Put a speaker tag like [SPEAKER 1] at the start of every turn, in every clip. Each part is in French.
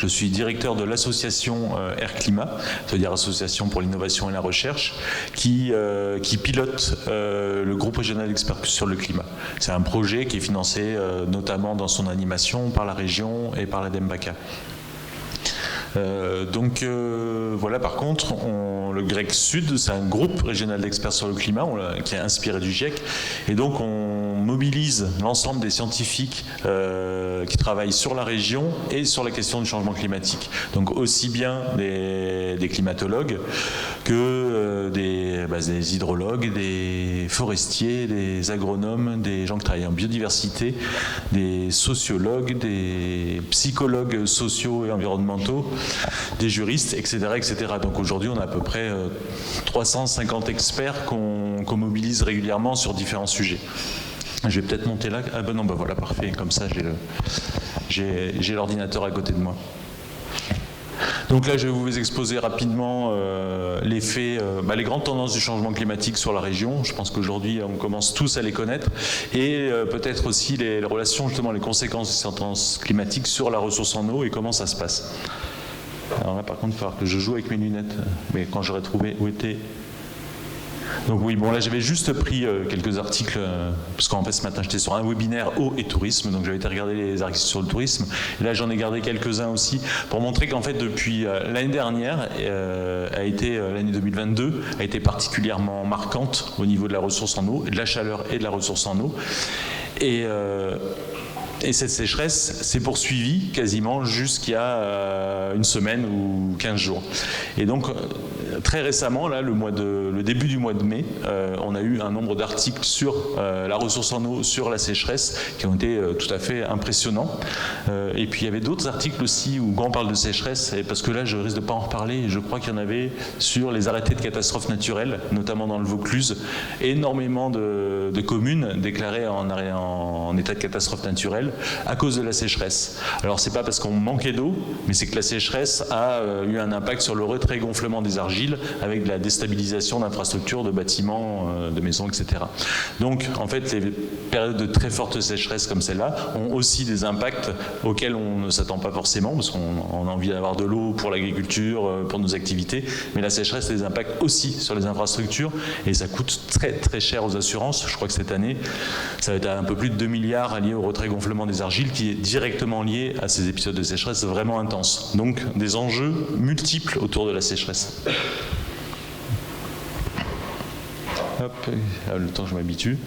[SPEAKER 1] Je suis directeur de l'association Air Climat, c'est-à-dire Association pour l'innovation et la recherche, qui pilote le groupe régional d'experts sur le climat. C'est un projet qui est financé notamment dans son animation par la région et par la DEMBACA. Voilà, par contre, le GREC Sud, c'est un groupe régional d'experts sur le climat qui est inspiré du GIEC, et donc on mobilise l'ensemble des scientifiques qui travaillent sur la région et sur la question du changement climatique. Donc aussi bien des climatologues que des hydrologues, des forestiers, des agronomes, des gens qui travaillent en biodiversité, des sociologues, des psychologues sociaux et environnementaux, des juristes, etc., etc. Donc aujourd'hui, on a à peu près 350 experts qu'on mobilise régulièrement sur différents sujets. Je vais peut-être monter là. Ah ben non, ben voilà, parfait. Comme ça, j'ai l'ordinateur à côté de moi. Donc là, je vais vous exposer rapidement les faits, les grandes tendances du changement climatique sur la région. Je pense qu'aujourd'hui, on commence tous à les connaître. Et peut-être aussi les relations, justement, les conséquences de ces tendances climatiques sur la ressource en eau et comment ça se passe. Alors là, par contre, il va falloir que je joue avec mes lunettes. Mais quand j'aurai trouvé où était... Donc oui, bon là j'avais juste pris quelques articles, parce qu'en fait ce matin j'étais sur un webinaire eau et tourisme, donc j'avais été regarder les articles sur le tourisme, et là j'en ai gardé quelques-uns aussi, pour montrer qu'en fait depuis l'année dernière, l'année 2022, a été particulièrement marquante au niveau de la ressource en eau, de la chaleur et de la ressource en eau. Et cette sécheresse s'est poursuivie quasiment jusqu'à une semaine ou 15 jours. Et donc, très récemment, là, le début du mois de mai, on a eu un nombre d'articles sur la ressource en eau, sur la sécheresse, qui ont été tout à fait impressionnants. Et puis, il y avait d'autres articles aussi où on parle de sécheresse, parce que là, je risque de ne pas en reparler. Je crois qu'il y en avait sur les arrêtés de catastrophes naturelles, notamment dans le Vaucluse. Énormément de communes déclarées en état de catastrophe naturelle à cause de la sécheresse. Alors c'est pas parce qu'on manquait d'eau, mais c'est que la sécheresse a eu un impact sur le retrait gonflement des argiles avec de la déstabilisation d'infrastructures, de bâtiments, de maisons, etc. Donc en fait les périodes de très forte sécheresse comme celle-là ont aussi des impacts auxquels on ne s'attend pas forcément, parce qu'on a envie d'avoir de l'eau pour l'agriculture, pour nos activités, mais la sécheresse a des impacts aussi sur les infrastructures et ça coûte très très cher aux assurances. Je crois que cette année ça va être un peu plus de 2 milliards liés au retrait gonflement des argiles qui est directement lié à ces épisodes de sécheresse vraiment intenses. Donc des enjeux multiples autour de la sécheresse. Hop, le temps que je m'habitue.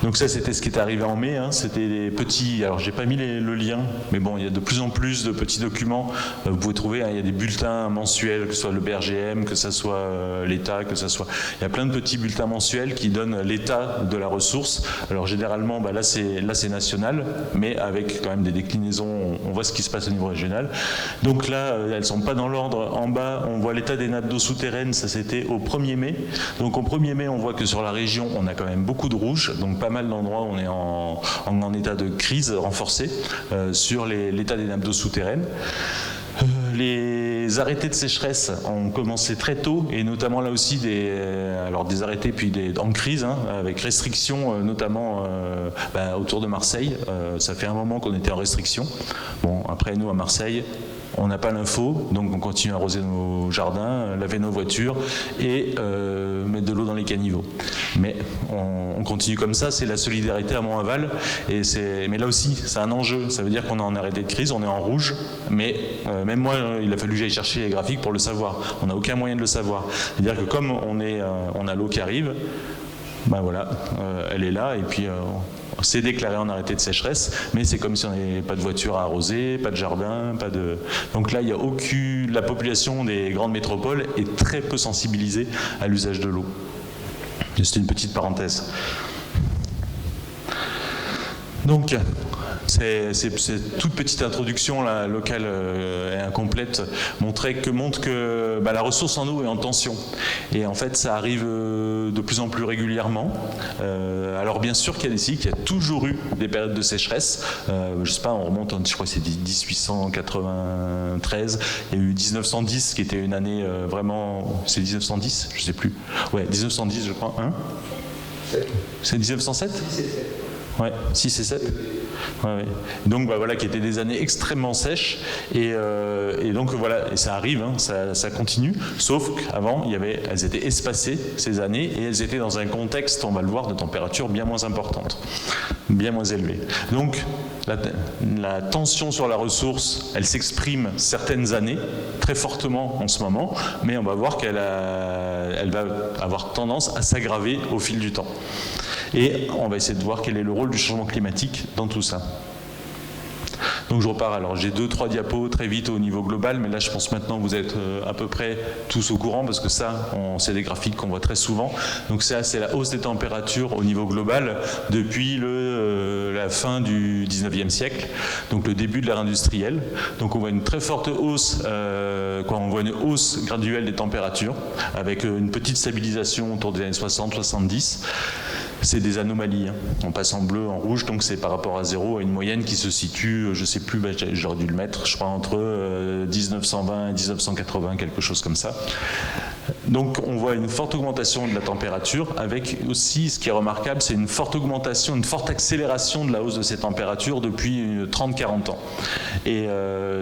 [SPEAKER 1] Donc ça c'était ce qui est arrivé en mai, c'était des petits, alors j'ai pas mis le lien, mais bon il y a de plus en plus de petits documents, vous pouvez trouver, il y a des bulletins mensuels, que ce soit le BRGM, que ce soit l'État, que ce soit, il y a plein de petits bulletins mensuels qui donnent l'état de la ressource. Alors généralement là c'est national, mais avec quand même des déclinaisons, on voit ce qui se passe au niveau régional. Donc là elles sont pas dans l'ordre, en bas on voit l'état des nappes d'eau souterraines, ça c'était au 1er mai. Donc au 1er mai on voit que sur la région on a quand même beaucoup de rouge, donc pas mal d'endroits où on est en état de crise renforcée sur l'état des nappes d'eau souterraines. Les arrêtés de sécheresse ont commencé très tôt et notamment là aussi des arrêtés puis en crise avec restrictions notamment autour de Marseille. Ça fait un moment qu'on était en restriction. Bon, après nous à Marseille, on n'a pas l'info, donc on continue à arroser nos jardins, laver nos voitures et mettre de l'eau dans les caniveaux. Mais on continue comme ça, c'est la solidarité à Mont-Aval. Mais là aussi, c'est un enjeu. Ça veut dire qu'on est en arrêté de crise, on est en rouge, mais même moi, il a fallu que j'aille chercher les graphiques pour le savoir. On n'a aucun moyen de le savoir. C'est-à-dire que comme on a l'eau qui arrive, elle est là et puis c'est déclaré en arrêté de sécheresse, mais c'est comme si on n'avait pas de voiture à arroser, pas de jardin, pas de... Donc là, il y a la population des grandes métropoles est très peu sensibilisée à l'usage de l'eau. C'est une petite parenthèse. Donc, cette toute petite introduction là, locale et incomplète montre que la ressource en eau est en tension. Et en fait, ça arrive de plus en plus régulièrement. Alors bien sûr qu'il y a des cycles, il y a toujours eu des périodes de sécheresse. Je sais pas, on remonte, je crois que c'est 1893. Il y a eu 1910 qui était une année vraiment... C'est 1910 ? Je sais plus. Ouais, 1910 je crois. C'est 1907 ? Ouais, 6 et 7. Ouais. Donc voilà, qui étaient des années extrêmement sèches, et donc voilà, et ça arrive, hein, ça continue, sauf qu'avant, elles étaient espacées, ces années, et elles étaient dans un contexte, on va le voir, de température bien moins importante, bien moins élevée. Donc la tension sur la ressource, elle s'exprime certaines années, très fortement en ce moment, mais on va voir qu'elle va avoir tendance à s'aggraver au fil du temps. Et on va essayer de voir quel est le rôle du changement climatique dans tout ça. Donc je repars, alors j'ai 2-3 diapos très vite au niveau global, mais là je pense maintenant que vous êtes à peu près tous au courant, parce que ça, c'est des graphiques qu'on voit très souvent. Donc ça, c'est la hausse des températures au niveau global depuis la fin du 19e siècle, donc le début de l'ère industrielle. Donc on voit une très forte hausse, on voit une hausse graduelle des températures, avec une petite stabilisation autour des années 60-70. C'est des anomalies, hein. On passe en bleu, en rouge, donc c'est par rapport à zéro, à une moyenne qui se situe, je ne sais plus, j'aurais dû le mettre, je crois entre 1920 et 1980, quelque chose comme ça. Donc on voit une forte augmentation de la température, avec aussi, ce qui est remarquable, c'est une forte augmentation, une forte accélération de la hausse de ces températures depuis 30-40 ans. Et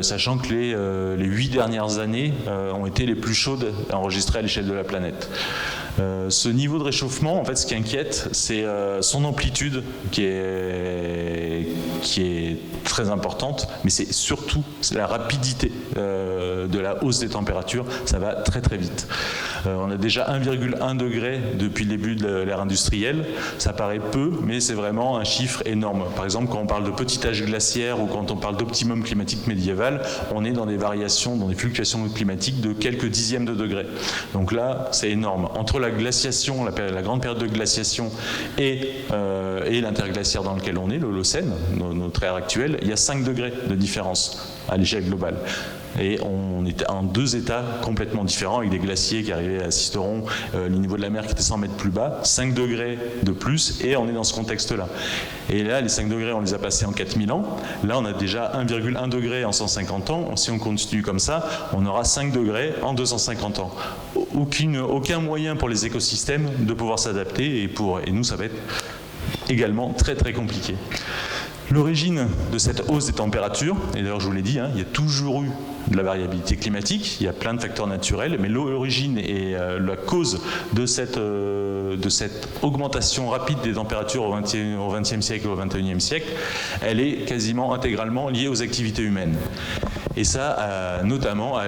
[SPEAKER 1] sachant que les 8 dernières années ont été les plus chaudes enregistrées à l'échelle de la planète. Ce niveau de réchauffement, en fait, ce qui inquiète, c'est son amplitude qui est très importante, mais c'est surtout la rapidité de la hausse des températures. Ça va très très vite. On a déjà 1,1 degré depuis le début de l'ère industrielle. Ça paraît peu, mais c'est vraiment un chiffre énorme. Par exemple, quand on parle de petit âge glaciaire ou quand on parle d'optimum climatique médiéval, on est dans des variations, dans des fluctuations climatiques de quelques dixièmes de degrés. Donc là, c'est énorme. Entre la glaciation, la grande période de glaciation et l'interglaciaire dans lequel on est, l'Holocène, notre ère actuelle, il y a 5 degrés de différence à l'échelle globale. Et on était en 2 états complètement différents, avec des glaciers qui arrivaient à Sisteron, le niveau de la mer qui était 100 mètres plus bas, 5 degrés de plus, et on est dans ce contexte-là. Et là, les 5 degrés, on les a passés en 4000 ans. Là, on a déjà 1,1 degré en 150 ans. Si on continue comme ça, on aura 5 degrés en 250 ans. Aucun moyen pour les écosystèmes de pouvoir s'adapter, et nous, ça va être également très très compliqué. L'origine de cette hausse des températures, et d'ailleurs je vous l'ai dit, il y a toujours eu de la variabilité climatique, il y a plein de facteurs naturels, mais l'origine et la cause de cette augmentation rapide des températures au XXe siècle et au XXIe siècle, elle est quasiment intégralement liée aux activités humaines. Et ça, notamment à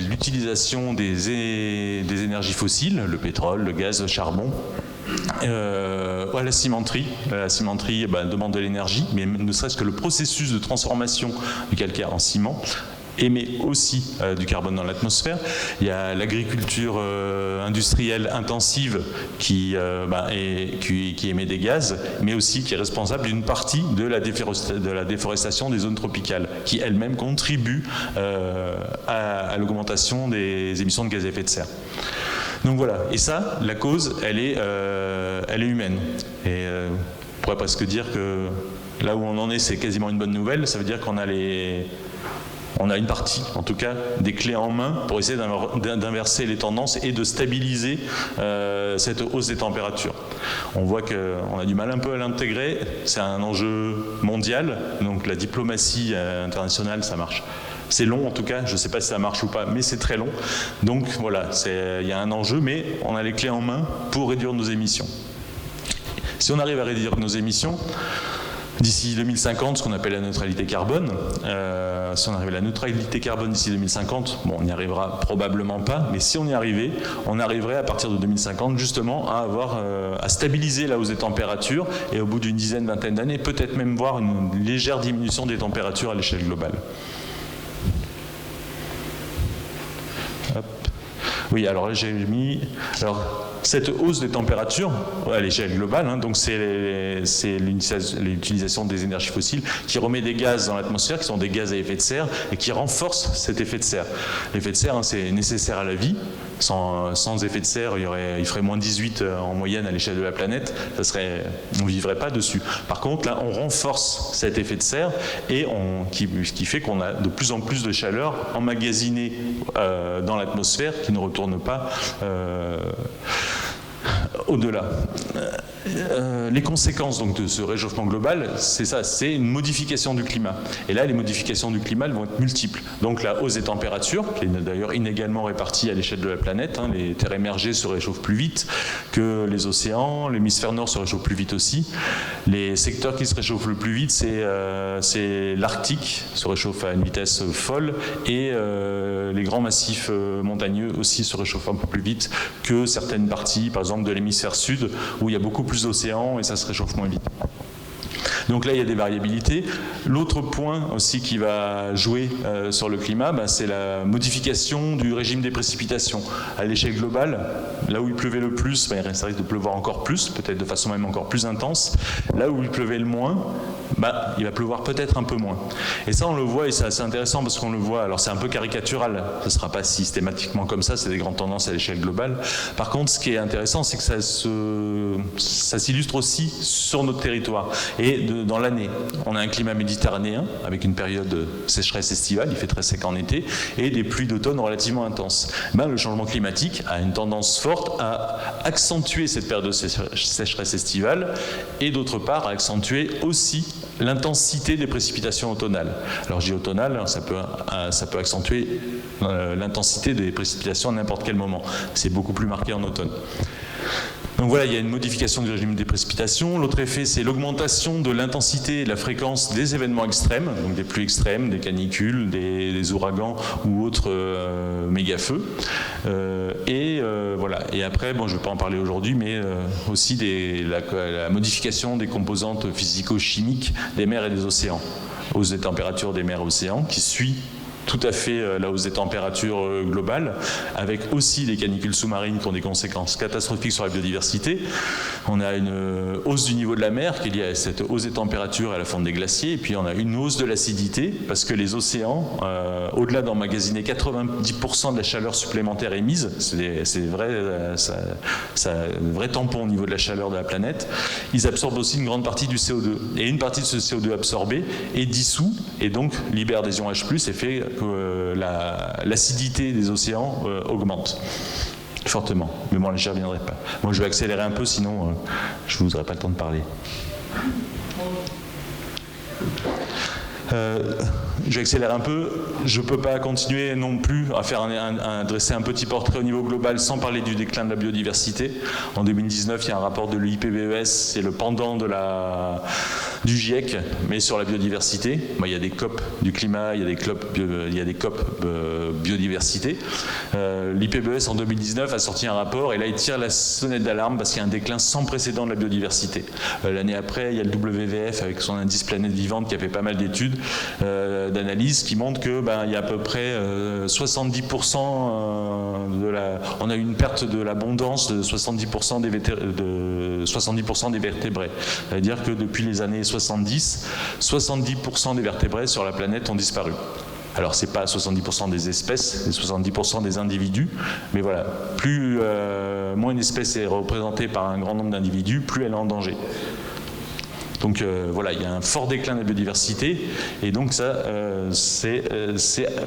[SPEAKER 1] l'utilisation des énergies fossiles, le pétrole, le gaz, le charbon, à la cimenterie. La cimenterie demande de l'énergie, mais ne serait-ce que le processus de transformation du calcaire en ciment émet aussi du carbone dans l'atmosphère. Il y a l'agriculture industrielle intensive qui émet des gaz, mais aussi qui est responsable d'une partie de la déforestation des zones tropicales, qui elle-même contribue à l'augmentation des émissions de gaz à effet de serre. Donc voilà, et ça, la cause, elle est humaine. Et on pourrait presque dire que là où on en est, c'est quasiment une bonne nouvelle. Ça veut dire qu'on a une partie, en tout cas, des clés en main pour essayer d'inverser les tendances et de stabiliser cette hausse des températures. On voit qu'on a du mal un peu à l'intégrer. C'est un enjeu mondial, donc la diplomatie internationale, ça marche. C'est long en tout cas, je ne sais pas si ça marche ou pas, mais c'est très long. Donc voilà, il y a un enjeu, mais on a les clés en main pour réduire nos émissions. Si on arrive à réduire nos émissions, d'ici 2050, ce qu'on appelle la neutralité carbone, si on arrive à la neutralité carbone d'ici 2050, bon, on n'y arrivera probablement pas, mais si on y arrivait, on arriverait à partir de 2050 justement à stabiliser la hausse des températures, et au bout d'une dizaine, vingtaine d'années, peut-être même voir une légère diminution des températures à l'échelle globale. Hop. Oui, alors là j'ai mis... cette hausse des températures à l'échelle globale, donc c'est l'utilisation des énergies fossiles qui remet des gaz dans l'atmosphère, qui sont des gaz à effet de serre, et qui renforce cet effet de serre. L'effet de serre, c'est nécessaire à la vie. Sans effet de serre, il ferait moins 18 en moyenne à l'échelle de la planète. On ne vivrait pas dessus. Par contre, là, on renforce cet effet de serre, et qui fait qu'on a de plus en plus de chaleur emmagasinée dans l'atmosphère qui ne retourne pas au-delà. les conséquences donc, de ce réchauffement global, c'est ça, c'est une modification du climat. Et là, les modifications du climat elles vont être multiples. Donc la hausse des températures, qui est d'ailleurs inégalement répartie à l'échelle de la planète, hein, les terres émergées se réchauffent plus vite que les océans, l'hémisphère nord se réchauffe plus vite aussi. Les secteurs qui se réchauffent le plus vite, c'est l'Arctique, se réchauffe à une vitesse folle, et les grands massifs montagneux aussi se réchauffent un peu plus vite que certaines parties, par exemple de l'hémisphère sud, où il y a beaucoup plus d'océans et ça se réchauffe moins vite. Donc là, il y a des variabilités. L'autre point aussi qui va jouer sur le climat, c'est la modification du régime des précipitations. À l'échelle globale, là où il pleuvait le plus, ça risque de pleuvoir encore plus, peut-être de façon même encore plus intense. Là où il pleuvait le moins, il va pleuvoir peut-être un peu moins. Et ça, on le voit, et c'est assez intéressant parce qu'on le voit. Alors, c'est un peu caricatural, ce ne sera pas systématiquement comme ça, c'est des grandes tendances à l'échelle globale. Par contre, ce qui est intéressant, c'est que ça s'illustre aussi sur notre territoire. Et dans l'année, on a un climat méditerranéen avec une période de sécheresse estivale, il fait très sec en été, et des pluies d'automne relativement intenses. Le changement climatique a une tendance forte à accentuer cette période de sécheresse estivale et d'autre part à accentuer aussi l'intensité des précipitations automnales. Alors je dis automnales, ça peut accentuer l'intensité des précipitations à n'importe quel moment. C'est beaucoup plus marqué en automne. Donc voilà, il y a une modification du régime des précipitations. L'autre effet, c'est l'augmentation de l'intensité et de la fréquence des événements extrêmes, donc des pluies extrêmes, des canicules, des ouragans ou autres méga-feux. Voilà. Et après, je ne vais pas en parler aujourd'hui, mais aussi la modification des composantes physico-chimiques des mers et des océans, hausse des températures des mers et océans, qui suit tout à fait la hausse des températures globales, avec aussi les canicules sous-marines qui ont des conséquences catastrophiques sur la biodiversité. On a une hausse du niveau de la mer qui est liée à cette hausse des températures et à la fonte des glaciers, et puis on a une hausse de l'acidité, parce que les océans, au-delà d'emmagasiner 90% de la chaleur supplémentaire émise, c'est un vrai tampon au niveau de la chaleur de la planète, ils absorbent aussi une grande partie du CO2. Et une partie de ce CO2 absorbé est dissous, et donc libère des ions H+, et fait que l'acidité des océans augmente fortement. Mais bon, là, j'y reviendrai pas. Moi, je vais accélérer un peu, sinon je ne vous aurai pas le temps de parler. Je vais accélérer un peu. Je ne peux pas continuer non plus à dresser un petit portrait au niveau global sans parler du déclin de la biodiversité. En 2019, il y a un rapport de l'IPBES, c'est le pendant du GIEC, mais sur la biodiversité. Il y a des COP du climat, il y a des COP biodiversité. L'IPBES en 2019 a sorti un rapport et là il tire la sonnette d'alarme parce qu'il y a un déclin sans précédent de la biodiversité. L'année après, il y a le WWF avec son indice planète vivante qui a fait pas mal d'études, d'analyse qui montrent que il y a à peu près 70% on a eu une perte de l'abondance de 70% des vertébrés. C'est-à-dire que depuis les années 70% des vertébrés sur la planète ont disparu. Alors, ce n'est pas 70% des espèces, c'est 70% des individus, mais voilà, moins une espèce est représentée par un grand nombre d'individus, plus elle est en danger. Donc voilà, il y a un fort déclin de la biodiversité, et donc ça, c'est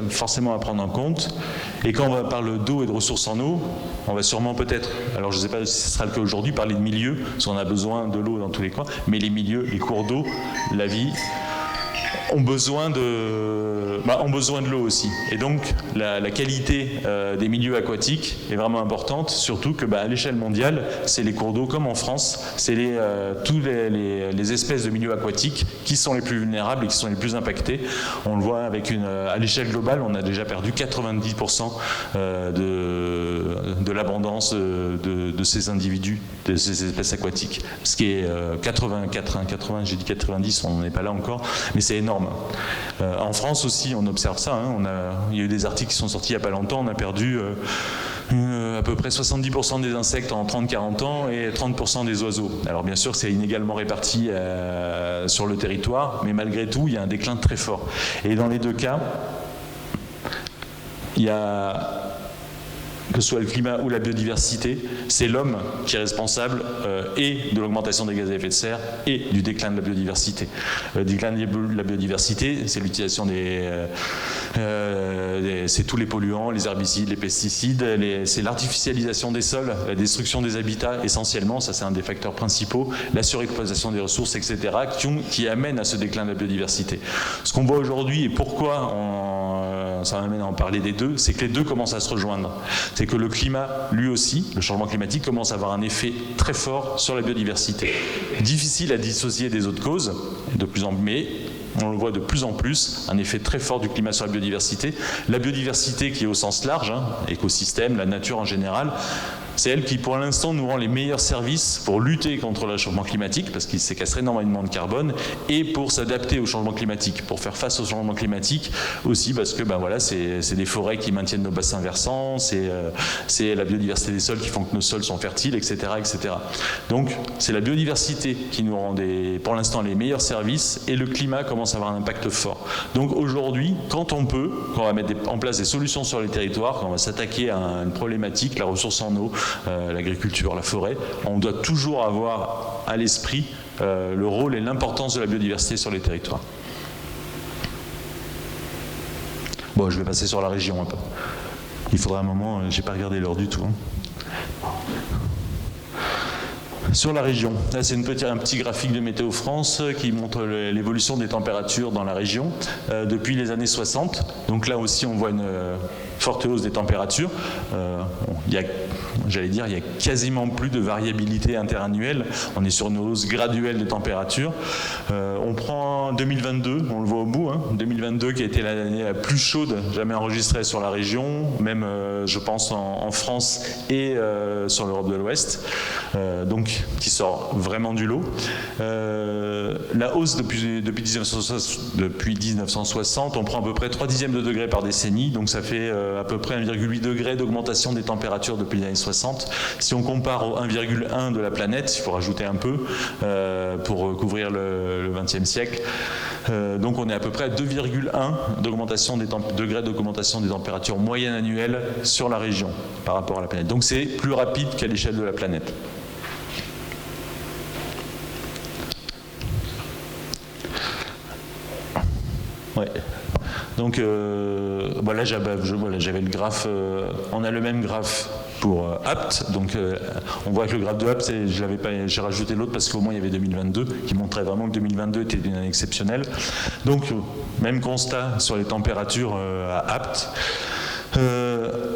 [SPEAKER 1] forcément à prendre en compte. Et quand on parle d'eau et de ressources en eau, on va sûrement peut-être, alors je ne sais pas si ce sera le cas aujourd'hui, parler de milieux, parce qu'on a besoin de l'eau dans tous les coins, mais les milieux, les cours d'eau, la vie, ont besoin de l'eau aussi. Et donc, la qualité des milieux aquatiques est vraiment importante, surtout que à l'échelle mondiale, c'est les cours d'eau comme en France, c'est toutes les espèces de milieux aquatiques qui sont les plus vulnérables et qui sont les plus impactées. On le voit à l'échelle globale, on a déjà perdu 90% de l'abondance de ces individus, de ces espèces aquatiques. Ce qui est 80, j'ai dit 90, on n'en est pas là encore, mais c'est énorme. En France aussi, on observe ça. Il y a eu des articles qui sont sortis il n'y a pas longtemps. On a perdu à peu près 70% des insectes en 30-40 ans et 30% des oiseaux. Alors bien sûr, c'est inégalement réparti sur le territoire, mais malgré tout, il y a un déclin très fort. Et dans les deux cas, il y a 70% des insectes en 30-40 ans et 30% des oiseaux. Alors bien sûr, c'est inégalement réparti sur le territoire, mais malgré tout, il y a un déclin très fort. Et dans les deux cas, il y a 70% des insectes en 30-40 ans et 30% des oiseaux. Alors bien sûr, c'est inégalement réparti sur le territoire, mais malgré tout, il y a un déclin très fort. Et dans les deux cas, que ce soit le climat ou la biodiversité, c'est l'homme qui est responsable et de l'augmentation des gaz à effet de serre et du déclin de la biodiversité. Le déclin de la biodiversité, c'est l'utilisation c'est tous les polluants, les herbicides, les pesticides, c'est l'artificialisation des sols, la destruction des habitats essentiellement, ça c'est un des facteurs principaux, la surexploitation des ressources, etc., qui amènent à ce déclin de la biodiversité. Ce qu'on voit aujourd'hui et pourquoi ça m'amène à en parler des deux, c'est que les deux commencent à se rejoindre. C'est que le climat, lui aussi, le changement climatique, commence à avoir un effet très fort sur la biodiversité. Difficile à dissocier des autres causes, mais on le voit de plus en plus, un effet très fort du climat sur la biodiversité. La biodiversité qui est au sens large, écosystème, la nature en général, c'est elle qui, pour l'instant, nous rend les meilleurs services pour lutter contre le réchauffement climatique, parce qu'il séquestre énormément de carbone, et pour s'adapter au changement climatique, pour faire face au changement climatique aussi, parce que c'est des forêts qui maintiennent nos bassins versants, c'est la biodiversité des sols qui font que nos sols sont fertiles, etc., etc. Donc, c'est la biodiversité qui nous rend pour l'instant les meilleurs services, et le climat commence à avoir un impact fort. Donc aujourd'hui, quand on va mettre en place des solutions sur les territoires, quand on va s'attaquer à une problématique, la ressource en eau, l'agriculture, la forêt, on doit toujours avoir à l'esprit le rôle et l'importance de la biodiversité sur les territoires. Bon, je vais passer sur la région un peu. Il faudra un moment, j'ai pas regardé l'heure du tout. Sur la région, là c'est un petit graphique de Météo France qui montre l'évolution des températures dans la région depuis les années 60. Donc là aussi on voit une forte hausse des températures. Il y a quasiment plus de variabilité interannuelle. On est sur une hausse graduelle des températures. On prend 2022, on le voit au bout, 2022 qui a été l'année la plus chaude jamais enregistrée sur la région, même je pense en France et sur l'Europe de l'Ouest, donc qui sort vraiment du lot. La hausse depuis 1960, on prend à peu près 3/10 de degré par décennie, donc ça fait à peu près 1,8 degré d'augmentation des températures depuis les années 60. Si on compare au 1,1 de la planète, il faut rajouter un peu pour couvrir le XXe siècle, donc on est à peu près à 2,1 degrés d'augmentation des températures moyennes annuelles sur la région par rapport à la planète. Donc c'est plus rapide qu'à l'échelle de la planète. Ouais. Donc voilà, j'avais le graphe, on a le même graphe pour Apt, donc on voit que le graphe de Apt, j'ai rajouté l'autre parce qu'au moins il y avait 2022 qui montrait vraiment que 2022 était une année exceptionnelle. Donc même constat sur les températures à Apt.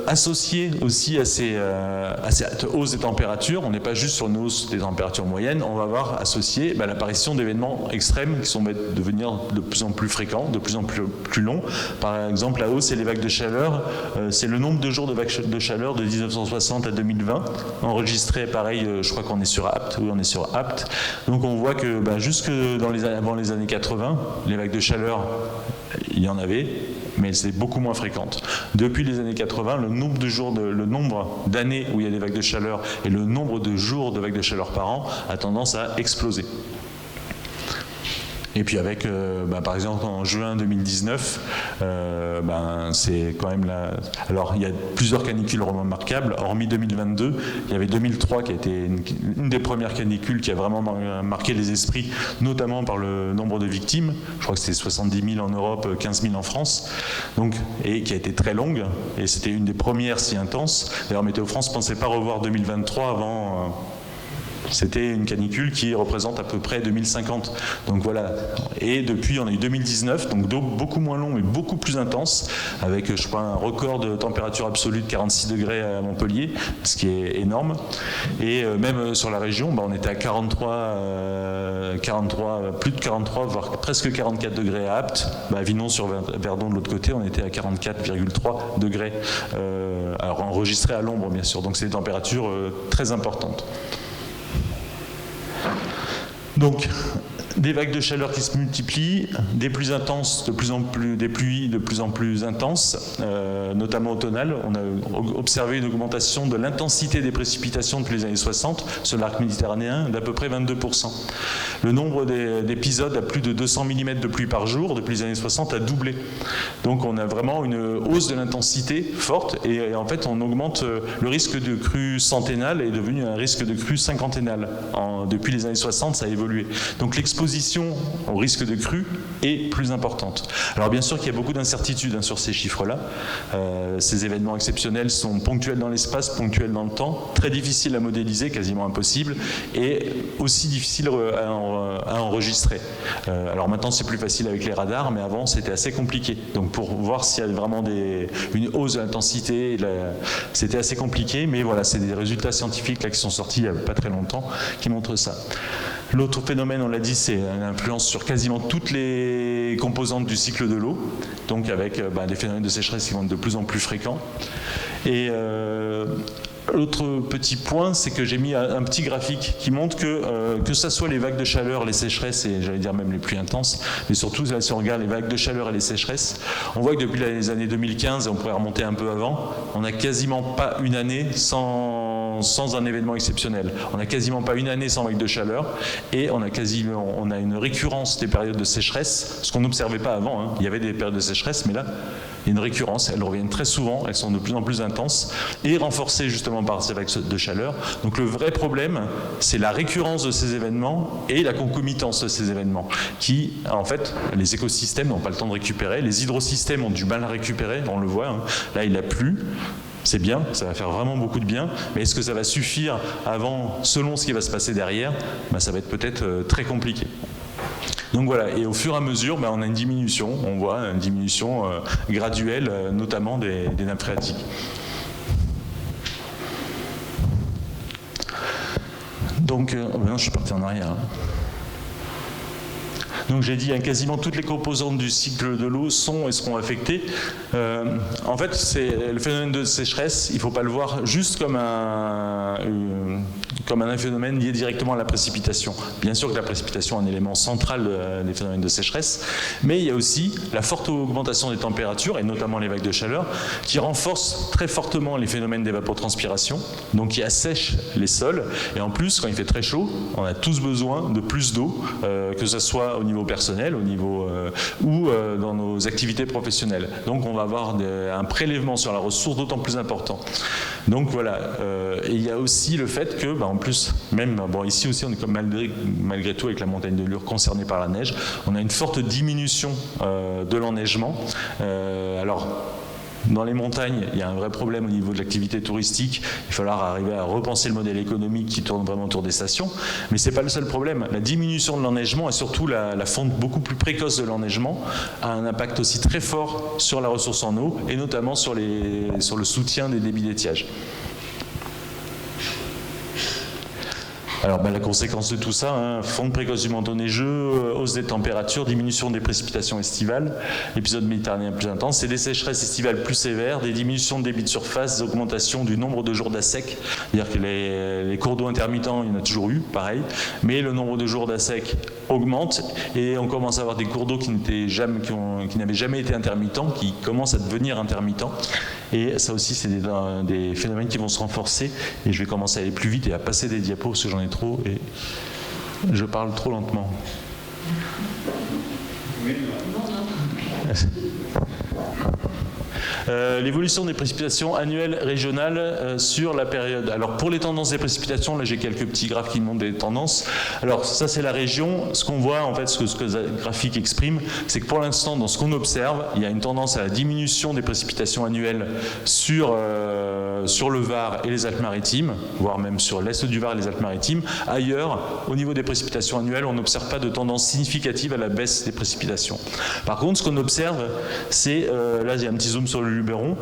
[SPEAKER 1] Associé aussi à cette hausse des températures, on n'est pas juste sur une hausse des températures moyennes, on va avoir associé l'apparition d'événements extrêmes qui sont devenir de plus en plus fréquents, de plus en plus longs. Par exemple, la hausse et les vagues de chaleur, c'est le nombre de jours de vagues de chaleur de 1960 à 2020, enregistré pareil, je crois qu'on est sur Apt, oui on est sur Apt. Donc on voit que jusque avant les années 80, les vagues de chaleur, il y en avait, mais c'est beaucoup moins fréquente. Depuis les années 80, le nombre d'années où il y a des vagues de chaleur et le nombre de jours de vagues de chaleur par an a tendance à exploser. Et puis avec, par exemple, en juin 2019, c'est quand même là. Alors, il y a plusieurs canicules remarquables. Hormis 2022, il y avait 2003 qui a été une des premières canicules qui a vraiment marqué les esprits, notamment par le nombre de victimes. Je crois que c'était 70 000 en Europe, 15 000 en France. Donc, et qui a été très longue. Et c'était une des premières si intenses. D'ailleurs, Météo France ne pensait pas revoir 2023 avant. C'était une canicule qui représente à peu près 2050. Donc voilà. Et depuis, on a eu 2019, donc beaucoup moins long, mais beaucoup plus intense, avec, je crois, un record de température absolue de 46 degrés à Montpellier, ce qui est énorme. Et même sur la région, on était à 43, plus de 43, voire presque 44 degrés à Apt. Vinon sur Verdon, de l'autre côté, on était à 44,3 degrés. Alors enregistré à l'ombre, bien sûr. Donc c'est des températures très importantes. Donc, Des vagues de chaleur qui se multiplient, des pluies intenses, des pluies de plus en plus intenses, notamment automnales. On a observé une augmentation de l'intensité des précipitations depuis les années 60 sur l'arc méditerranéen d'à peu près 22%. Le nombre d'épisodes à plus de 200 mm de pluie par jour depuis les années 60 a doublé. Donc on a vraiment une hausse de l'intensité forte et en fait on augmente le risque de crue centennale est devenu un risque de crue cinquantennale. Depuis les années 60, ça a évolué. Donc l'exposition au risque de crue est plus importante. Alors bien sûr qu'il y a beaucoup d'incertitudes sur ces chiffres-là. Ces événements exceptionnels sont ponctuels dans l'espace, ponctuels dans le temps, très difficiles à modéliser, quasiment impossible, et aussi difficiles à enregistrer. Alors maintenant c'est plus facile avec les radars, mais avant c'était assez compliqué. Donc pour voir s'il y a vraiment une hausse de l'intensité, c'était assez compliqué, mais voilà, c'est des résultats scientifiques là, qui sont sortis il n'y a pas très longtemps qui montrent ça. L'autre phénomène, on l'a dit, c'est une influence sur quasiment toutes les composantes du cycle de l'eau, donc avec des phénomènes de sécheresse qui vont être de plus en plus fréquents. Et l'autre petit point, c'est que j'ai mis un petit graphique qui montre que ce soit les vagues de chaleur, les sécheresses et j'allais dire même les pluies intenses, mais surtout là, si on regarde les vagues de chaleur et les sécheresses, on voit que depuis les années 2015, et on pourrait remonter un peu avant, on n'a quasiment pas une année sans un événement exceptionnel. On n'a quasiment pas une année sans vague de chaleur et on a une récurrence des périodes de sécheresse, ce qu'on n'observait pas avant. Hein. Il y avait des périodes de sécheresse, mais là, il y a une récurrence. Elles reviennent très souvent, elles sont de plus en plus intenses et renforcées justement par ces vagues de chaleur. Donc le vrai problème, c'est la récurrence de ces événements et la concomitance de ces événements qui, en fait, les écosystèmes n'ont pas le temps de récupérer. Les hydrosystèmes ont du mal à récupérer, on le voit. Hein. Là, il a plu. C'est bien, ça va faire vraiment beaucoup de bien, mais est-ce que ça va suffire avant, selon ce qui va se passer derrière, ça va être peut-être très compliqué. Donc voilà, et au fur et à mesure, on a une diminution, on voit une diminution graduelle, notamment des nappes phréatiques. Donc, non, je suis parti en arrière. Donc j'ai dit quasiment toutes les composantes du cycle de l'eau sont et seront affectées. En fait, c'est le phénomène de sécheresse, il ne faut pas le voir juste comme un phénomène lié directement à la précipitation. Bien sûr que la précipitation est un élément central des phénomènes de sécheresse, mais il y a aussi la forte augmentation des températures, et notamment les vagues de chaleur, qui renforcent très fortement les phénomènes d'évapotranspiration, donc qui assèchent les sols. Et en plus, quand il fait très chaud, on a tous besoin de plus d'eau, que ce soit au niveau personnel, au niveau ou dans nos activités professionnelles. Donc on va avoir un prélèvement sur la ressource d'autant plus important. Donc voilà, et il y a aussi le fait que, en plus, même ici aussi on est comme malgré tout avec la montagne de Lure concernée par la neige, on a une forte diminution de l'enneigement. Alors dans les montagnes, il y a un vrai problème au niveau de l'activité touristique. Il va falloir arriver à repenser le modèle économique qui tourne vraiment autour des stations. Mais ce n'est pas le seul problème. La diminution de l'enneigement et surtout la fonte beaucoup plus précoce de l'enneigement a un impact aussi très fort sur la ressource en eau et notamment sur le soutien des débits d'étiage. Alors la conséquence de tout ça, fonte précoce du manteau neigeux, hausse des températures, diminution des précipitations estivales, épisode méditerranéen plus intense, c'est des sécheresses estivales plus sévères, des diminutions de débit de surface, des augmentations du nombre de jours d'assec, c'est-à-dire que les cours d'eau intermittents, il y en a toujours eu, pareil, mais le nombre de jours d'assec augmente et on commence à avoir des cours d'eau qui n'avaient jamais été intermittents, qui commencent à devenir intermittents. Et ça aussi, c'est des phénomènes qui vont se renforcer. Et je vais commencer à aller plus vite et à passer des diapos parce que j'en ai trop et je parle trop lentement. L'évolution des précipitations annuelles régionales sur la période. Alors pour les tendances des précipitations, là j'ai quelques petits graphes qui montrent des tendances. Alors ça c'est la région. Ce qu'on voit en fait, ce que le graphique exprime, c'est que pour l'instant dans ce qu'on observe, il y a une tendance à la diminution des précipitations annuelles sur le Var et les Alpes-Maritimes, voire même sur l'est du Var et les Alpes-Maritimes. Ailleurs, au niveau des précipitations annuelles, on n'observe pas de tendance significative à la baisse des précipitations. Par contre, ce qu'on observe, c'est, là j'ai un petit zoom sur le Luberon,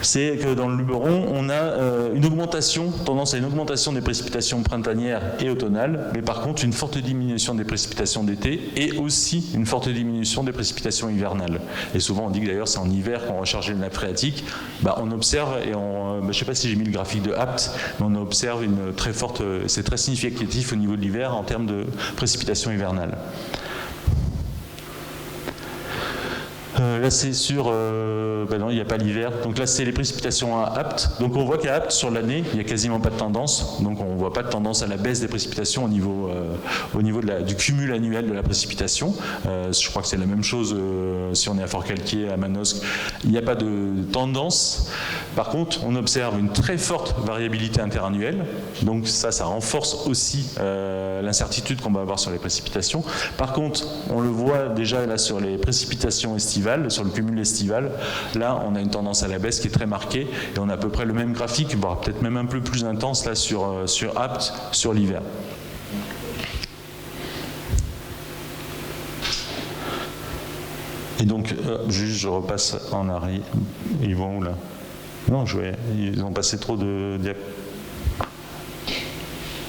[SPEAKER 1] c'est que dans le Luberon, on a une augmentation, tendance à une augmentation des précipitations printanières et automnales, mais par contre une forte diminution des précipitations d'été et aussi une forte diminution des précipitations hivernales. Et souvent on dit que d'ailleurs c'est en hiver qu'on recharge les nappes phréatiques. On observe, et je ne sais pas si j'ai mis le graphique de Apt, mais on observe une très forte, c'est très significatif au niveau de l'hiver en termes de précipitations hivernales. Là c'est sur, non il n'y a pas l'hiver, donc là c'est les précipitations à Apt, donc on voit qu'à Apt sur l'année il n'y a quasiment pas de tendance, donc on ne voit pas de tendance à la baisse des précipitations au niveau du cumul annuel de la précipitation. Je crois que c'est la même chose si on est à Fort-Calquier, à Manosque, il n'y a pas de tendance. Par contre on observe une très forte variabilité interannuelle, donc ça renforce aussi l'incertitude qu'on va avoir sur les précipitations. Par contre on le voit déjà là sur les précipitations estivales, sur le cumul estival, là on a une tendance à la baisse qui est très marquée et on a à peu près le même graphique, voire peut-être même un peu plus intense là sur Apt sur l'hiver. Et donc, juste je repasse en arrière. Ils vont où là? Non, ils ont passé trop de diapos.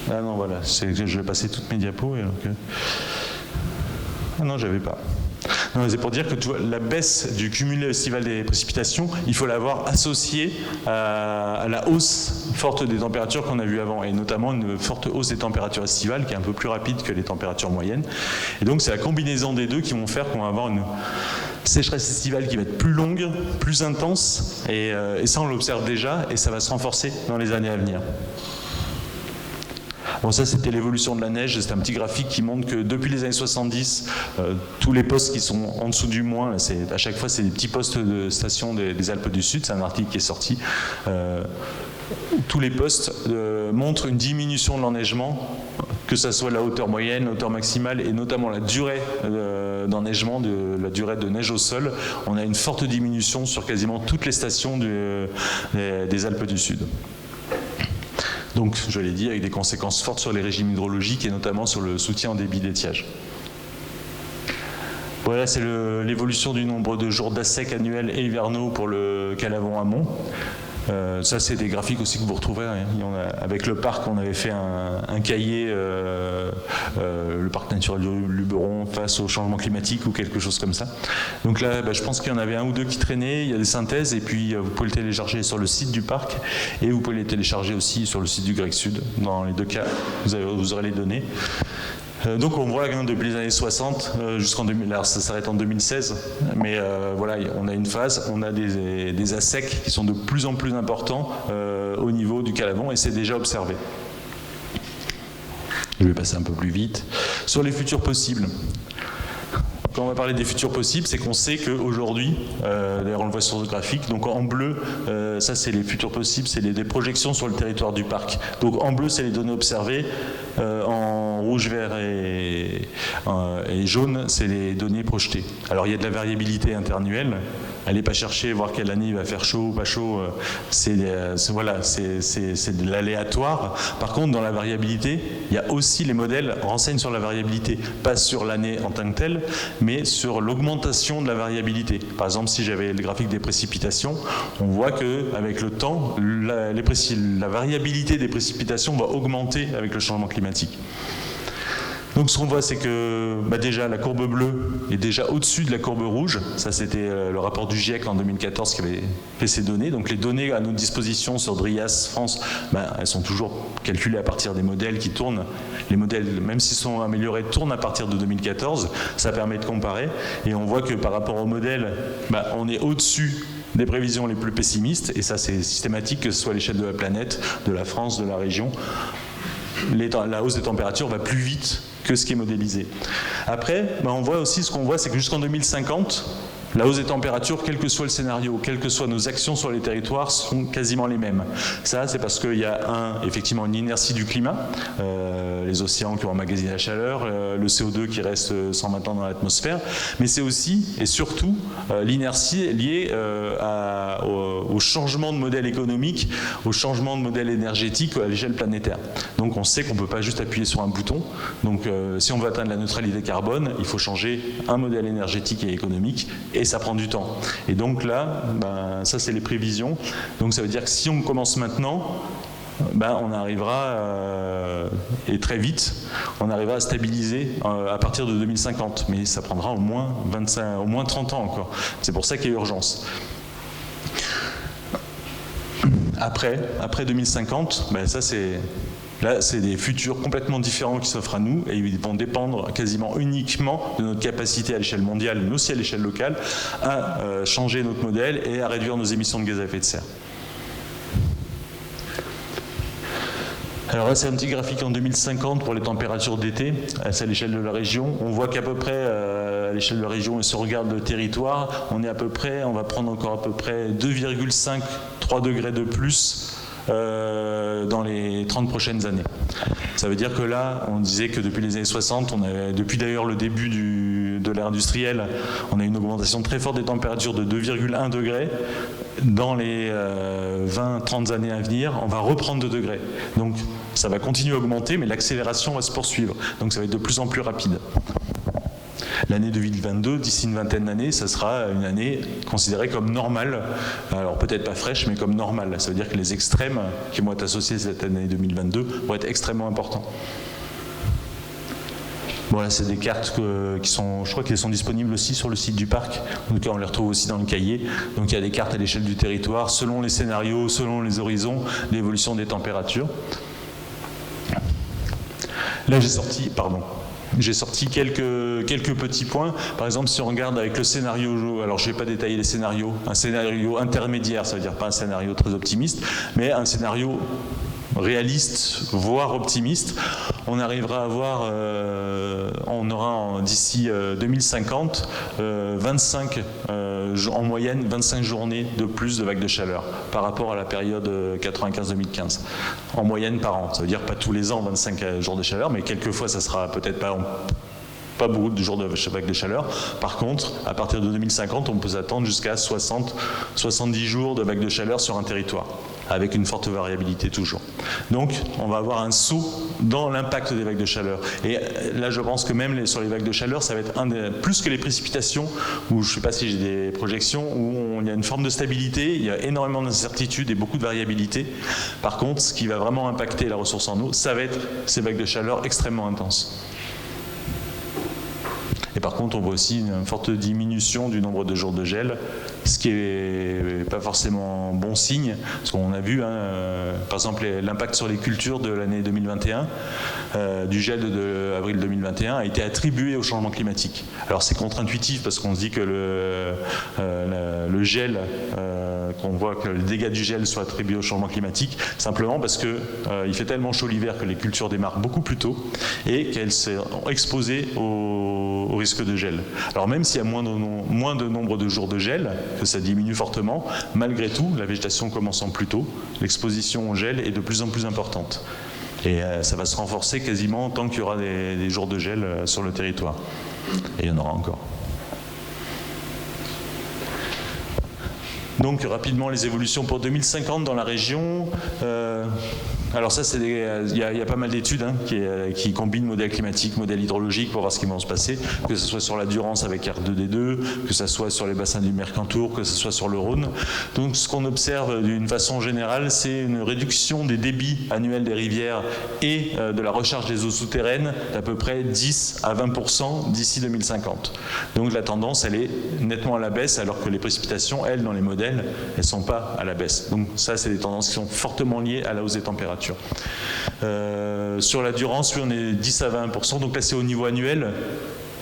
[SPEAKER 1] Ah non, voilà, je vais passer toutes mes diapos. Et donc, ah non, j'avais pas. Non, c'est pour dire que la baisse du cumul estival des précipitations, il faut l'avoir associée à la hausse forte des températures qu'on a vues avant, et notamment une forte hausse des températures estivales qui est un peu plus rapide que les températures moyennes. Et donc c'est la combinaison des deux qui vont faire qu'on va avoir une sécheresse estivale qui va être plus longue, plus intense, et ça on l'observe déjà, et ça va se renforcer dans les années à venir. Bon, ça c'était l'évolution de la neige, c'est un petit graphique qui montre que depuis les années 70, tous les postes qui sont en dessous du moins, à chaque fois c'est des petits postes de station des Alpes du Sud, c'est un article qui est sorti, tous les postes montrent une diminution de l'enneigement, que ce soit la hauteur moyenne, la hauteur maximale et notamment la durée d'enneigement, la durée de neige au sol. On a une forte diminution sur quasiment toutes les stations des Alpes du Sud. Donc, je l'ai dit, avec des conséquences fortes sur les régimes hydrologiques et notamment sur le soutien en débit d'étiage. Voilà, c'est l'évolution du nombre de jours d'assec annuels et hivernaux pour le Calavon amont. Ça, c'est des graphiques aussi que vous retrouverez. Avec le parc, on avait fait un cahier, le parc naturel du Luberon face au changement climatique ou quelque chose comme ça. Donc là, je pense qu'il y en avait un ou deux qui traînaient, il y a des synthèses, et puis vous pouvez le télécharger sur le site du parc, et vous pouvez les télécharger aussi sur le site du Grec Sud. Dans les deux cas, vous aurez les données. Donc on voit depuis les années 60 jusqu'en 2000, alors ça s'arrête en 2016, mais voilà, on a une phase, on a des assecs qui sont de plus en plus importants au niveau du Calavon, et c'est déjà observé. Je vais passer un peu plus vite. Sur les futurs possibles. Quand on va parler des futurs possibles, c'est qu'on sait qu'aujourd'hui, d'ailleurs on le voit sur ce graphique, donc en bleu, ça c'est les futurs possibles, c'est des projections sur le territoire du parc. Donc en bleu, c'est les données observées, en rouge, vert et jaune, c'est les données projetées. Alors il y a de la variabilité interannuelle, allez pas chercher, voir quelle année il va faire chaud ou pas chaud, c'est de l'aléatoire. Par contre, dans la variabilité, il y a aussi les modèles renseignent sur la variabilité, pas sur l'année en tant que telle, mais sur l'augmentation de la variabilité. Par exemple, si j'avais le graphique des précipitations, on voit qu'avec le temps, la variabilité des précipitations va augmenter avec le changement climatique. Donc ce qu'on voit, c'est que déjà la courbe bleue est déjà au-dessus de la courbe rouge. Ça, c'était le rapport du GIEC en 2014 qui avait fait ces données. Donc les données à notre disposition sur DRIAS France, elles sont toujours calculées à partir des modèles qui tournent. Les modèles, même s'ils sont améliorés, tournent à partir de 2014. Ça permet de comparer. Et on voit que par rapport aux modèles, on est au-dessus des prévisions les plus pessimistes. Et ça, c'est systématique, que ce soit à l'échelle de la planète, de la France, de la région. La hausse des températures va plus vite que ce qui est modélisé. Après, on voit aussi, ce qu'on voit, c'est que jusqu'en 2050, la hausse des températures, quel que soit le scénario, quelles que soient nos actions sur les territoires, sont quasiment les mêmes. Ça, c'est parce qu'il y a effectivement une inertie du climat, les océans qui ont emmagasiné la chaleur, le CO2 qui reste sans maintenant dans l'atmosphère, mais c'est aussi et surtout l'inertie liée au changement de modèle économique, au changement de modèle énergétique à l'échelle planétaire. Donc on sait qu'on ne peut pas juste appuyer sur un bouton. Donc si on veut atteindre la neutralité carbone, il faut changer un modèle énergétique et économique, et et ça prend du temps. Et donc là, ça c'est les prévisions. Donc ça veut dire que si on commence maintenant, on arrivera, et très vite, on arrivera à stabiliser à partir de 2050. Mais ça prendra au moins 30 ans encore. C'est pour ça qu'il y a urgence. Après 2050, là, c'est des futurs complètement différents qui s'offrent à nous et ils vont dépendre quasiment uniquement de notre capacité à l'échelle mondiale, mais aussi à l'échelle locale, à changer notre modèle et à réduire nos émissions de gaz à effet de serre. Alors là, c'est un petit graphique en 2050 pour les températures d'été, c'est à l'échelle de la région. On voit qu'à peu près, à l'échelle de la région, et si on regarde le territoire, on va prendre encore à peu près 2,5-3 degrés de plus dans les 30 prochaines années. Ça veut dire que là, on disait que depuis les années 60, depuis d'ailleurs le début de l'ère industrielle, on a une augmentation très forte des températures de 2,1 degrés. Dans les 20-30 années à venir, on va reprendre 2 degrés. Donc ça va continuer à augmenter, mais l'accélération va se poursuivre. Donc ça va être de plus en plus rapide. L'année 2022, d'ici une vingtaine d'années, ça sera une année considérée comme normale. Alors peut-être pas fraîche, mais comme normale. Ça veut dire que les extrêmes qui vont être associés à cette année 2022 vont être extrêmement importants. Voilà, c'est des cartes qui sont, je crois qu'elles sont disponibles aussi sur le site du parc. En tout cas, on les retrouve aussi dans le cahier. Donc il y a des cartes à l'échelle du territoire, selon les scénarios, selon les horizons, l'évolution des températures. Là, j'ai sorti quelques petits points. Par exemple, si on regarde avec le scénario, alors je ne vais pas détailler les scénarios, un scénario intermédiaire, ça veut dire pas un scénario très optimiste, mais un scénario réaliste, voire optimiste, on arrivera à avoir, on aura d'ici 2050 en moyenne 25 journées de plus de vagues de chaleur par rapport à la période 95-2015, en moyenne par an. Ça veut dire pas tous les ans 25 jours de chaleur, mais quelquefois ça sera peut-être pas beaucoup de jours de vagues de chaleur. Par contre, à partir de 2050, on peut s'attendre jusqu'à 60-70 jours de vagues de chaleur sur un territoire, avec une forte variabilité toujours. Donc, on va avoir un saut dans l'impact des vagues de chaleur. Et là, je pense que même sur les vagues de chaleur, ça va être plus que les précipitations, où je ne sais pas si j'ai des projections, où il y a une forme de stabilité, il y a énormément d'incertitudes et beaucoup de variabilité. Par contre, ce qui va vraiment impacter la ressource en eau, ça va être ces vagues de chaleur extrêmement intenses. Et par contre, on voit aussi une forte diminution du nombre de jours de gel, ce qui n'est pas forcément bon signe, parce qu'on a vu, par exemple, l'impact sur les cultures de l'année 2021, du gel de avril 2021, a été attribué au changement climatique. Alors c'est contre-intuitif, parce qu'on se dit que le gel, qu'on voit que les dégâts du gel soient attribués au changement climatique, simplement parce qu'il fait tellement chaud l'hiver que les cultures démarrent beaucoup plus tôt, et qu'elles sont exposées au risque de gel. Alors même s'il y a moins de nombre de jours de gel, que ça diminue fortement, malgré tout, la végétation commençant plus tôt, l'exposition au gel est de plus en plus importante. Et ça va se renforcer quasiment tant qu'il y aura des jours de gel sur le territoire. Et il y en aura encore. Donc rapidement les évolutions pour 2050 dans la région. Alors ça, il y a pas mal d'études qui combinent modèle climatique, modèle hydrologique pour voir ce qui va se passer, que ce soit sur la Durance avec R2D2, que ce soit sur les bassins du Mercantour, que ce soit sur le Rhône. Donc ce qu'on observe d'une façon générale, c'est une réduction des débits annuels des rivières et de la recharge des eaux souterraines d'à peu près 10 à 20% d'ici 2050. Donc la tendance, elle est nettement à la baisse, alors que les précipitations, elles, dans les modèles, elles ne sont pas à la baisse. Donc ça, c'est des tendances qui sont fortement liées à la hausse des températures. Sur la Durance, oui, on est 10 à 20%, donc là c'est au niveau annuel.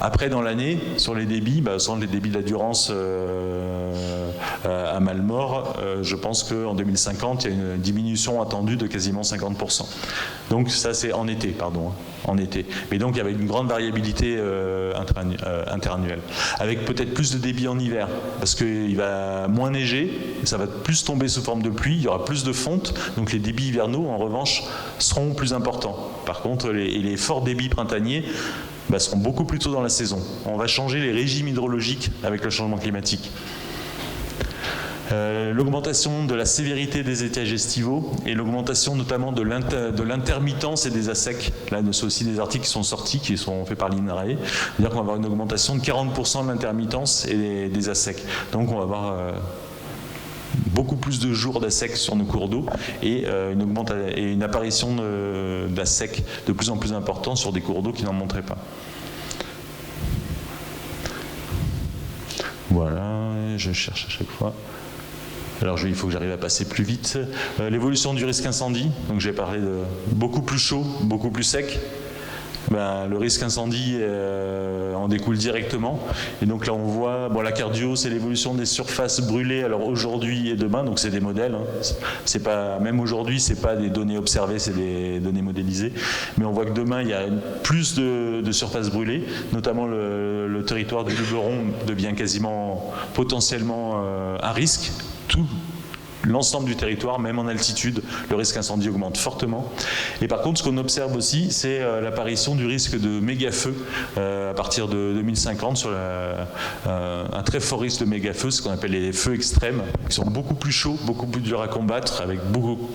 [SPEAKER 1] Après, dans l'année, sur les débits, sur les débits de la Durance à Malmort, je pense qu'en 2050, il y a une diminution attendue de quasiment 50%. Donc ça, c'est en été, en été. Mais donc, il y avait une grande variabilité interannuelle, avec peut-être plus de débit en hiver, parce qu'il va moins neiger, ça va plus tomber sous forme de pluie, il y aura plus de fonte, donc les débits hivernaux, en revanche, seront plus importants. Par contre, les forts débits printaniers seront beaucoup plus tôt dans la saison. On va changer les régimes hydrologiques avec le changement climatique. L'augmentation de la sévérité des étages estivaux et l'augmentation notamment de l'intermittence et des ASEC. Là, c'est aussi des articles qui sont sortis, qui sont faits par l'INRAE. C'est-à-dire qu'on va avoir une augmentation de 40% de l'intermittence et des ASEC. Donc on va avoir beaucoup plus de jours d'ASEC sur nos cours d'eau et une apparition d'ASEC de plus en plus importante sur des cours d'eau qui n'en montraient pas. Voilà, je cherche à chaque fois. Alors il faut que j'arrive à passer plus vite. L'évolution du risque incendie, donc j'ai parlé de beaucoup plus chaud, beaucoup plus sec. Le risque incendie en découle directement. Et donc là on voit, la cardio c'est l'évolution des surfaces brûlées, alors aujourd'hui et demain, donc c'est des modèles. C'est pas, même aujourd'hui c'est pas des données observées, c'est des données modélisées. Mais on voit que demain il y a plus de surfaces brûlées, notamment le territoire du Luberon devient quasiment potentiellement à risque. L'ensemble du territoire, même en altitude, le risque incendie augmente fortement. Et par contre, ce qu'on observe aussi, c'est l'apparition du risque de méga-feux à partir de 2050, sur un très fort risque de méga-feux, ce qu'on appelle les feux extrêmes, qui sont beaucoup plus chauds, beaucoup plus durs à combattre, avec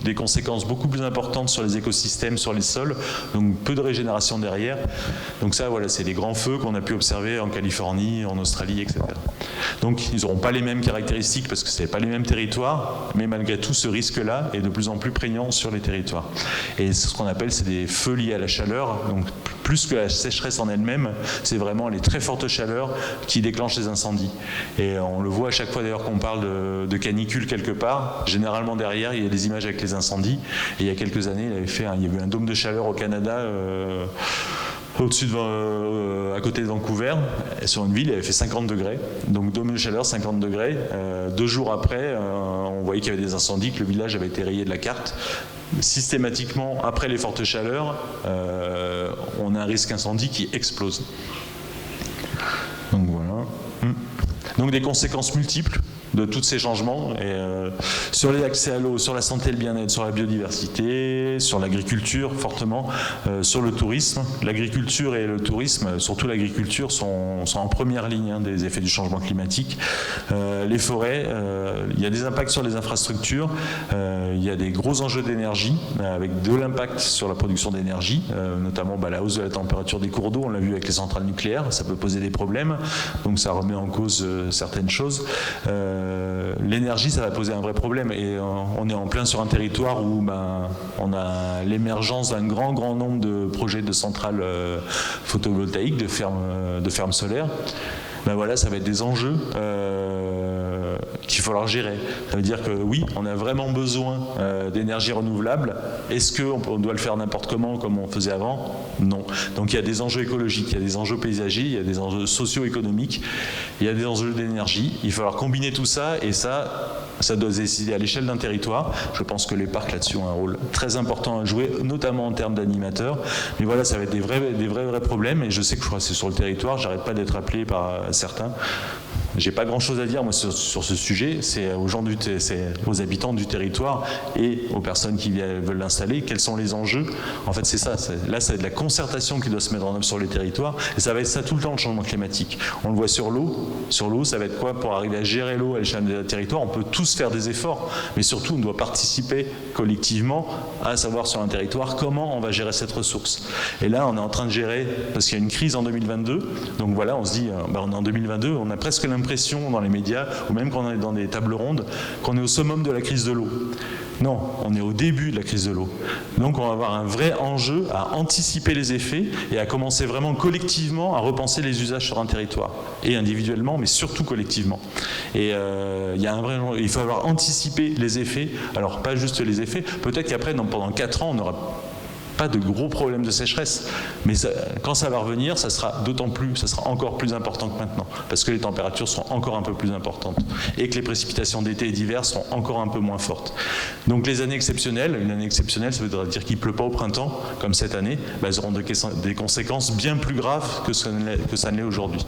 [SPEAKER 1] des conséquences beaucoup plus importantes sur les écosystèmes, sur les sols, donc peu de régénération derrière. Donc ça, voilà, c'est les grands feux qu'on a pu observer en Californie, en Australie, etc. Donc ils n'auront pas les mêmes caractéristiques parce que ce n'est pas les mêmes territoires, mais malgré tout ce risque-là est de plus en plus prégnant sur les territoires. Et ce qu'on appelle, c'est des feux liés à la chaleur, donc plus que la sécheresse en elle-même, c'est vraiment les très fortes chaleurs qui déclenchent les incendies. Et on le voit à chaque fois d'ailleurs qu'on parle de canicule quelque part, généralement derrière il y a des images avec les incendies, et il y a quelques années il y a eu un dôme de chaleur au Canada, au-dessus à côté de Vancouver, sur une ville, il avait fait 50 degrés. Donc dôme de chaleur, 50 degrés. 2 jours après, on voyait qu'il y avait des incendies, que le village avait été rayé de la carte. Systématiquement, après les fortes chaleurs, on a un risque incendie qui explose. Donc voilà. Donc des conséquences multiples de tous ces changements, et sur l'accès à l'eau, sur la santé et le bien-être, sur la biodiversité, sur l'agriculture fortement, sur le tourisme. L'agriculture et le tourisme, surtout l'agriculture, sont en première ligne des effets du changement climatique. Les forêts, il y a des impacts sur les infrastructures, il y a des gros enjeux d'énergie, avec de l'impact sur la production d'énergie, notamment la hausse de la température des cours d'eau, on l'a vu avec les centrales nucléaires, ça peut poser des problèmes, donc ça remet en cause certaines choses. L'énergie, ça va poser un vrai problème, et on est en plein sur un territoire où on a l'émergence d'un grand nombre de projets de centrales photovoltaïques, de fermes solaires. Voilà, ça va être des enjeux qu'il va falloir gérer. Ça veut dire que oui, on a vraiment besoin d'énergie renouvelable. Est-ce qu'on doit le faire n'importe comment, comme on faisait avant? Non. Donc il y a des enjeux écologiques, il y a des enjeux paysagers, il y a des enjeux socio-économiques, il y a des enjeux d'énergie. Il va falloir combiner tout ça, et ça doit se décider à l'échelle d'un territoire. Je pense que les parcs là-dessus ont un rôle très important à jouer, notamment en termes d'animateurs. Mais voilà, ça va être des vrais problèmes, et je sais que c'est sur le territoire, j'arrête pas d'être appelé par certains. J'ai pas grand chose à dire moi sur ce sujet, c'est aux habitants du territoire et aux personnes qui veulent l'installer, quels sont les enjeux. En fait c'est ça, là c'est de la concertation qui doit se mettre en œuvre sur les territoires, et ça va être ça tout le temps, le changement climatique. On le voit sur l'eau, ça va être quoi pour arriver à gérer l'eau à l'échelle des territoires? On peut tous faire des efforts, mais surtout on doit participer collectivement à savoir sur un territoire comment on va gérer cette ressource. Et là on est en train de gérer, parce qu'il y a une crise en 2022, donc voilà, on se dit, on est en 2022, on a presque l'impression dans les médias, ou même quand on est dans des tables rondes, qu'on est au summum de la crise de l'eau. Non, on est au début de la crise de l'eau. Donc on va avoir un vrai enjeu à anticiper les effets et à commencer vraiment collectivement à repenser les usages sur un territoire. Et individuellement, mais surtout collectivement. Et il y a un vrai enjeu. Il faut avoir anticipé les effets. Alors pas juste les effets, peut-être qu'après, pendant 4 ans, on n'aura pas de gros problèmes de sécheresse, mais quand ça va revenir, ça sera encore plus important que maintenant, parce que les températures seront encore un peu plus importantes, et que les précipitations d'été et d'hiver seront encore un peu moins fortes. Donc les années exceptionnelles, une année exceptionnelle, ça veut dire qu'il ne pleut pas au printemps, comme cette année, elles auront des conséquences bien plus graves que ça ne l'est aujourd'hui.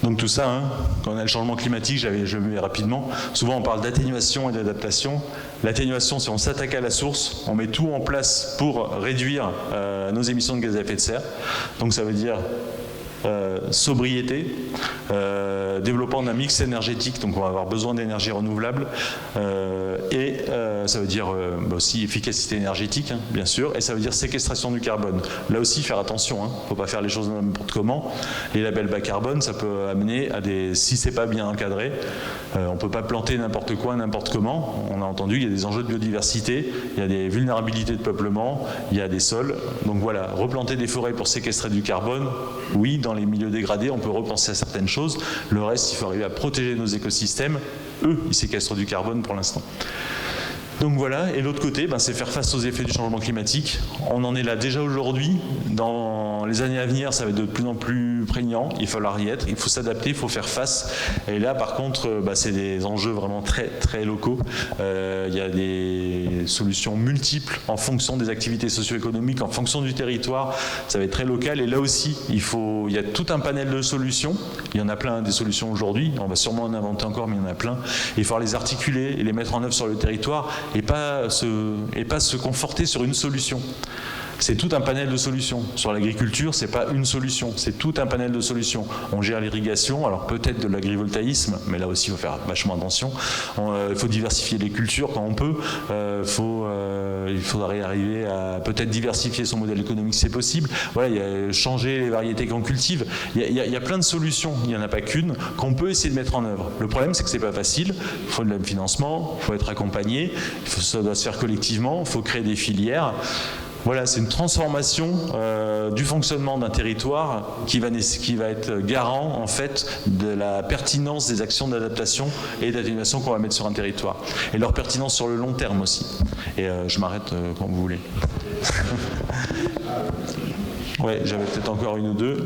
[SPEAKER 1] Donc tout ça, quand on a le changement climatique, je vais rapidement, souvent on parle d'atténuation et d'adaptation. L'atténuation, c'est on s'attaque à la source, on met tout en place pour réduire nos émissions de gaz à effet de serre. Donc ça veut dire sobriété, développement d'un mix énergétique, donc on va avoir besoin d'énergie renouvelable, et ça veut dire aussi efficacité énergétique, hein, bien sûr, et ça veut dire séquestration du carbone. Là aussi, faire attention, il ne faut pas faire les choses n'importe comment. Les labels bas carbone, ça peut amener à des... Si c'est pas bien encadré, on ne peut pas planter n'importe quoi, n'importe comment. On a entendu, il y a des enjeux de biodiversité, il y a des vulnérabilités de peuplement, il y a des sols. Donc voilà, replanter des forêts pour séquestrer du carbone, oui, dans les milieux dégradés, on peut repenser à certaines choses. Le reste, il faut arriver à protéger nos écosystèmes. Eux, ils séquestrent du carbone pour l'instant. Donc voilà, et l'autre côté, c'est faire face aux effets du changement climatique. On en est là déjà aujourd'hui. Dans les années à venir, ça va être de plus en plus prégnant. Il va falloir y être, il faut s'adapter, il faut faire face. Et là, par contre, c'est des enjeux vraiment très, très locaux. Il y a des solutions multiples en fonction des activités socio-économiques, en fonction du territoire. Ça va être très local. Et là aussi, il y a tout un panel de solutions. Il y en a plein des solutions aujourd'hui. On va sûrement en inventer encore, mais il y en a plein. Et il faut les articuler et les mettre en œuvre sur le territoire. Et pas se conforter sur une solution. C'est tout un panel de solutions. Sur l'agriculture, c'est pas une solution, c'est tout un panel de solutions. On gère l'irrigation, alors peut-être de l'agrivoltaïsme, mais là aussi il faut faire vachement attention. Il faut diversifier les cultures quand on peut. Il faudrait arriver à peut-être diversifier son modèle économique, c'est possible. Voilà, il y a changer les variétés qu'on cultive. Il y a plein de solutions, il n'y en a pas qu'une, qu'on peut essayer de mettre en œuvre. Le problème, c'est que c'est pas facile. Il faut de financement, il faut être accompagné, ça doit se faire collectivement, il faut créer des filières. Voilà, c'est une transformation du fonctionnement d'un territoire qui va être garant en fait de la pertinence des actions d'adaptation et d'atténuation qu'on va mettre sur un territoire. Et leur pertinence sur le long terme aussi. Et je m'arrête quand vous voulez. Ouais, j'avais peut-être encore une ou deux.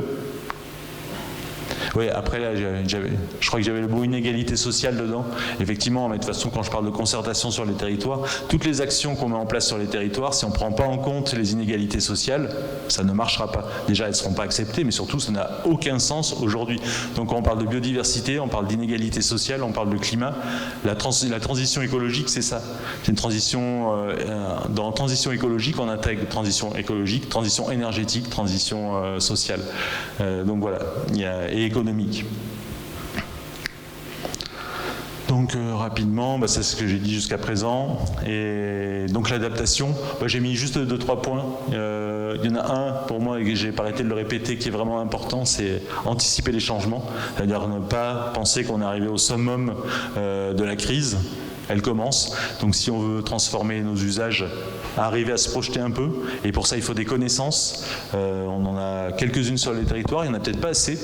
[SPEAKER 1] Oui, après, là, je crois que j'avais le mot inégalité sociale dedans. Effectivement, mais de toute façon, quand je parle de concertation sur les territoires, toutes les actions qu'on met en place sur les territoires, si on ne prend pas en compte les inégalités sociales, ça ne marchera pas. Déjà, elles ne seront pas acceptées, mais surtout, ça n'a aucun sens aujourd'hui. Donc, quand on parle de biodiversité, on parle d'inégalité sociale, on parle de climat. La transition écologique, c'est ça. C'est une transition... dans transition écologique, on intègre transition écologique, transition énergétique, transition sociale. Donc voilà, et économique. Donc rapidement, c'est ce que j'ai dit jusqu'à présent. Et donc l'adaptation, j'ai mis juste 2-3 points. Il y en a un pour moi, et j'ai pas arrêté de le répéter, qui est vraiment important, c'est anticiper les changements. C'est-à-dire ne pas penser qu'on est arrivé au summum de la crise. Elle commence. Donc si on veut transformer nos usages, arriver à se projeter un peu, et pour ça il faut des connaissances. On en a quelques-unes sur les territoires, il n'y en a peut-être pas assez.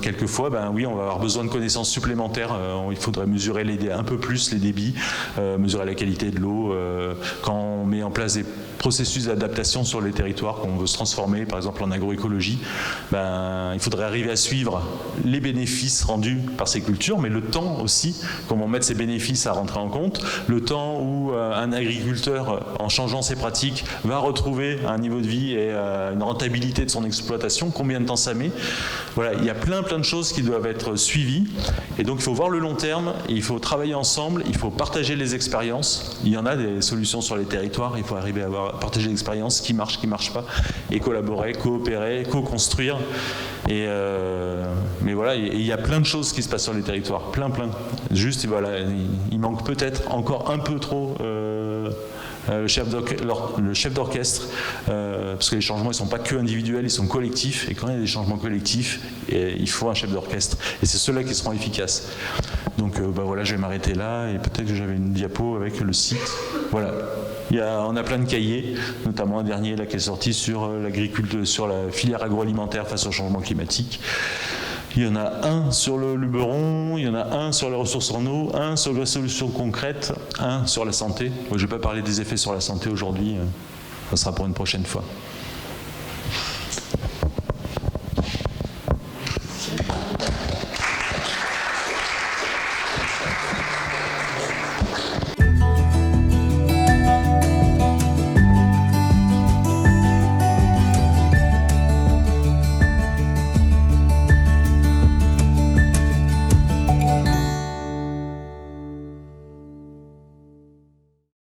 [SPEAKER 1] Quelquefois, oui, on va avoir besoin de connaissances supplémentaires. Il faudrait mesurer un peu plus les débits, mesurer la qualité de l'eau. Quand on met en place des processus d'adaptation sur les territoires, qu'on veut se transformer, par exemple en agroécologie, il faudrait arriver à suivre les bénéfices rendus par ces cultures, mais le temps aussi, comment mettre ces bénéfices à rentrer en compte, le temps où un agriculteur, en changeant ses pratiques, va retrouver un niveau de vie et une rentabilité de son exploitation, combien de temps ça met. Voilà, il y a plein de choses qui doivent être suivies, et donc il faut voir le long terme, et il faut travailler ensemble, il faut partager les expériences. Il y en a des solutions sur les territoires, il faut arriver à partager l'expérience, qui marche pas, et collaborer, coopérer, co-construire. Mais voilà, il y a plein de choses qui se passent sur les territoires, plein. Juste, voilà, il manque peut-être encore un peu trop le chef d'orchestre, parce que les changements, ils ne sont pas que individuels, ils sont collectifs, et quand il y a des changements collectifs, il faut un chef d'orchestre, et c'est ceux-là qui seront efficaces. Donc voilà, je vais m'arrêter là, et peut-être que j'avais une diapo avec le site. Voilà. On a plein de cahiers, notamment un dernier là, qui est sorti sur l'agriculture, sur la filière agroalimentaire face au changement climatique. Il y en a un sur le luberon, il y en a un sur les ressources en eau, un sur les solutions concrètes, un sur la santé. Moi, je ne vais pas parler des effets sur la santé aujourd'hui, ça sera pour une prochaine fois.